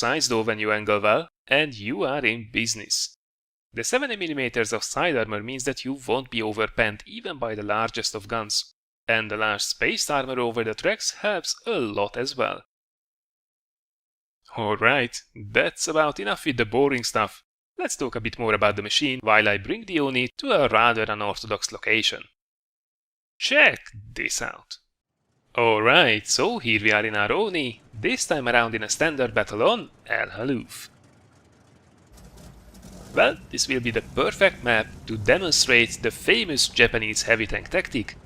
size though when you angle well, and you are in business. The 70mm of side armor means that you won't be overpanned even by the largest of guns, and the large spaced armor over the tracks helps a lot as well. Alright, that's about enough with the boring stuff. Let's talk a bit more about the machine while I bring the Oni to a rather unorthodox location. Check this out! Alright, so here we are in our Oni, this time around in a standard battle on El Haluf. Well, this will be the perfect map to demonstrate the famous Japanese heavy tank tactic.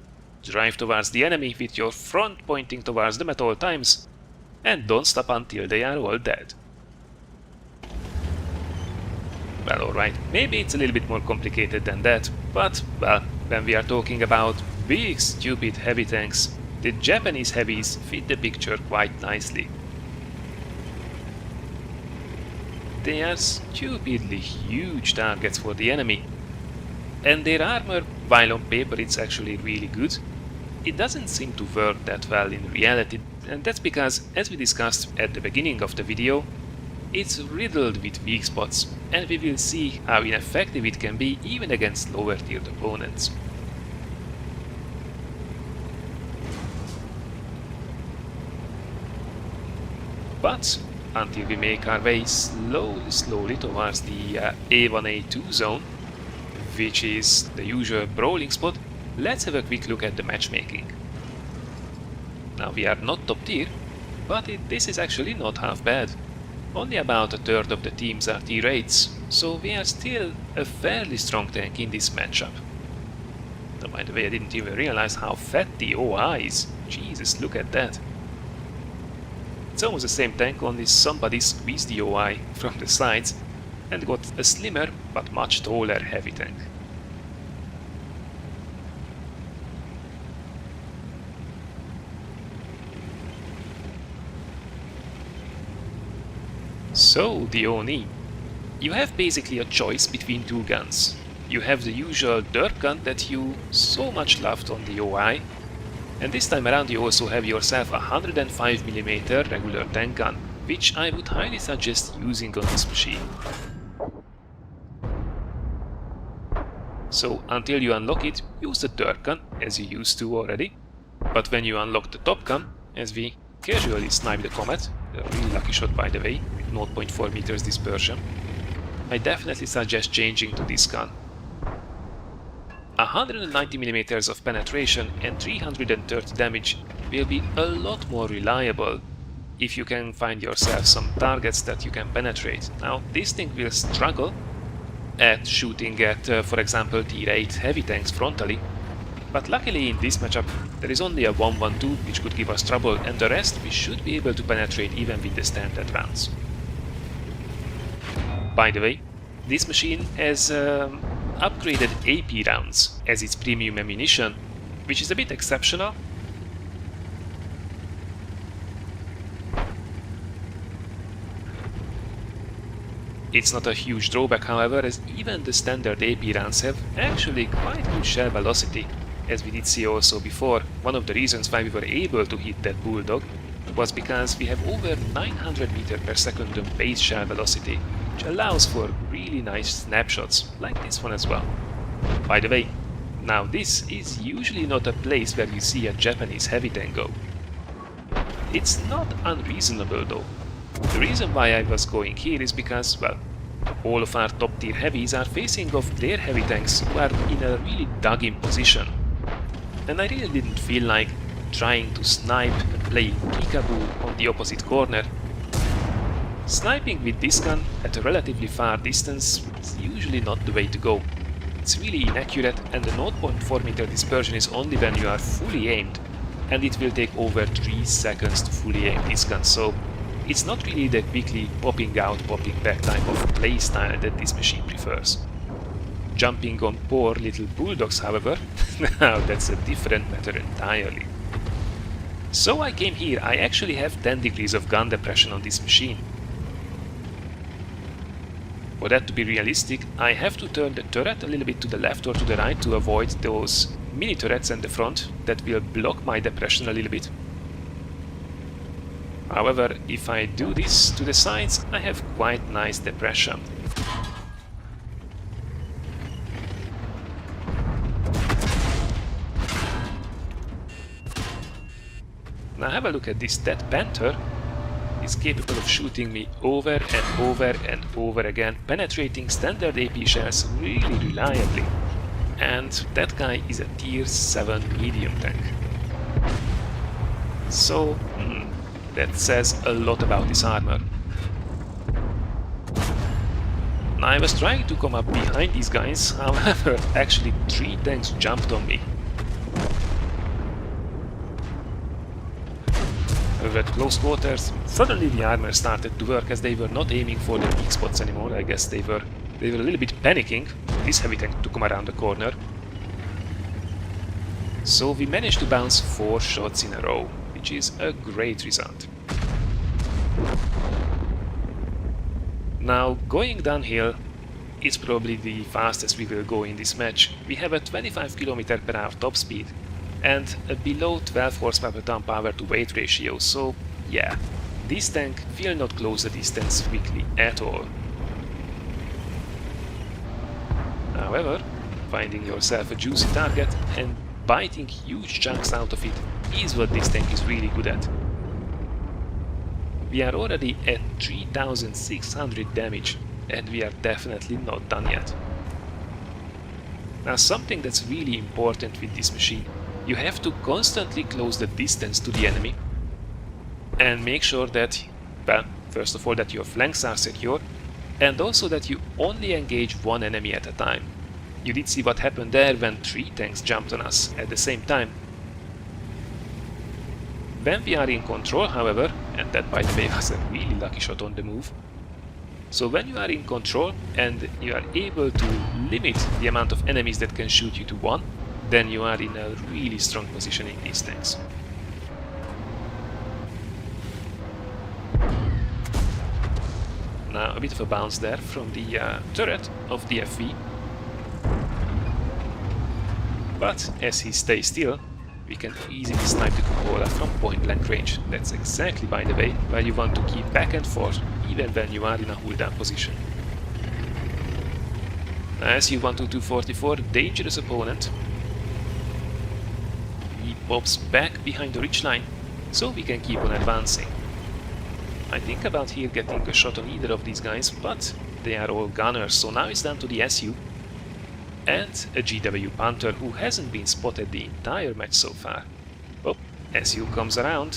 Drive towards the enemy with your front pointing towards them at all times, and don't stop until they are all dead. Well, alright, maybe it's a little bit more complicated than that, but, well, when we are talking about big stupid heavy tanks, the Japanese heavies fit the picture quite nicely. They are stupidly huge targets for the enemy, and their armor, while on paper it's actually really good, it doesn't seem to work that well in reality, and that's because, as we discussed at the beginning of the video, it's riddled with weak spots, and we will see how ineffective it can be even against lower tiered opponents. But until we make our way slowly towards the A1A2 zone, which is the usual brawling spot, let's have a quick look at the matchmaking. Now we are not top tier, but this is actually not half bad. Only about a third of the teams are tier 8s, so we are still a fairly strong tank in this matchup. Now, by the way, I didn't even realize how fat the OI is. Jesus, look at that. It's almost the same tank, only somebody squeezed the OI from the sides and got a slimmer but much taller heavy tank. So, the Oni. You have basically a choice between two guns. You have the usual dirt gun that you so much loved on the OI, and this time around you also have yourself a 105mm regular tank gun, which I would highly suggest using on this machine. So until you unlock it, use the dirt gun, as you used to already, but when you unlock the top gun, as we casually snipe the Comet, a really lucky shot by the way, with 0.4 meters dispersion, I definitely suggest changing to this gun. 190mm of penetration and 330 damage will be a lot more reliable if you can find yourself some targets that you can penetrate. Now, this thing will struggle at shooting at, for example, tier 8 heavy tanks frontally, but luckily in this matchup there is only a 1-1-2 which could give us trouble, and the rest we should be able to penetrate even with the standard rounds. By the way, this machine has upgraded AP rounds as its premium ammunition, which is a bit exceptional. It's not a huge drawback, however, as even the standard AP rounds have actually quite good shell velocity. As we did see also before, one of the reasons why we were able to hit that Bulldog was because we have over 900 meters per second base shell velocity, which allows for really nice snapshots, like this one as well. By the way, now this is usually not a place where you see a Japanese heavy tank go. It's not unreasonable though. The reason why I was going here is because, well, all of our top tier heavies are facing off their heavy tanks who are in a really dug-in position. And I really didn't feel like trying to snipe and play peekaboo on the opposite corner. Sniping with this gun at a relatively far distance is usually not the way to go. It's really inaccurate, and the 0.4 meter dispersion is only when you are fully aimed, and it will take over 3 seconds to fully aim this gun, so it's not really the quickly popping out, popping back type of playstyle that this machine prefers. Jumping on poor little bulldogs, however, now that's a different matter entirely. So I came here. I actually have 10 degrees of gun depression on this machine. For that to be realistic, I have to turn the turret a little bit to the left or to the right to avoid those mini turrets in the front that will block my depression a little bit. However, if I do this to the sides, I have quite nice depression. Now have a look at this. That Panther is capable of shooting me over and over and over again, penetrating standard AP shells really reliably. And that guy is a tier 7 medium tank. So, that says a lot about this armor. Now I was trying to come up behind these guys, however, actually 3 tanks jumped on me. At close quarters, suddenly the armor started to work as they were not aiming for the weak spots anymore. I guess they were a little bit panicking. This heavy tank took them around the corner. So we managed to bounce 4 shots in a row, which is a great result. Now, going downhill is probably the fastest we will go in this match. We have a 25 km/h top speed and a below 12 horsepower per ton power to weight ratio, so yeah, this tank will not close the distance quickly at all. However, finding yourself a juicy target and biting huge chunks out of it is what this tank is really good at. We are already at 3600 damage and we are definitely not done yet. Now, something that's really important with this machine: you have to constantly close the distance to the enemy and make sure that, well, first of all, that your flanks are secure and also that you only engage one enemy at a time. You did see what happened there when 3 tanks jumped on us at the same time. When we are in control, however, and that by the way was a really lucky shot on the move, so when you are in control and you are able to limit the amount of enemies that can shoot you to 1, then you are in a really strong position in these tanks. Now a bit of a bounce there from the turret of the FV. But as he stays still, we can easily snipe the cupola from point blank range. That's exactly, by the way, where you want to keep back and forth even when you are in a hold down position. SU-122-44, dangerous opponent. He pops back behind the ridgeline, so we can keep on advancing. I think about here getting a shot on either of these guys, but they are all gunners, so now it's down to the SU and a GW Panther who hasn't been spotted the entire match so far. Oh, SU comes around.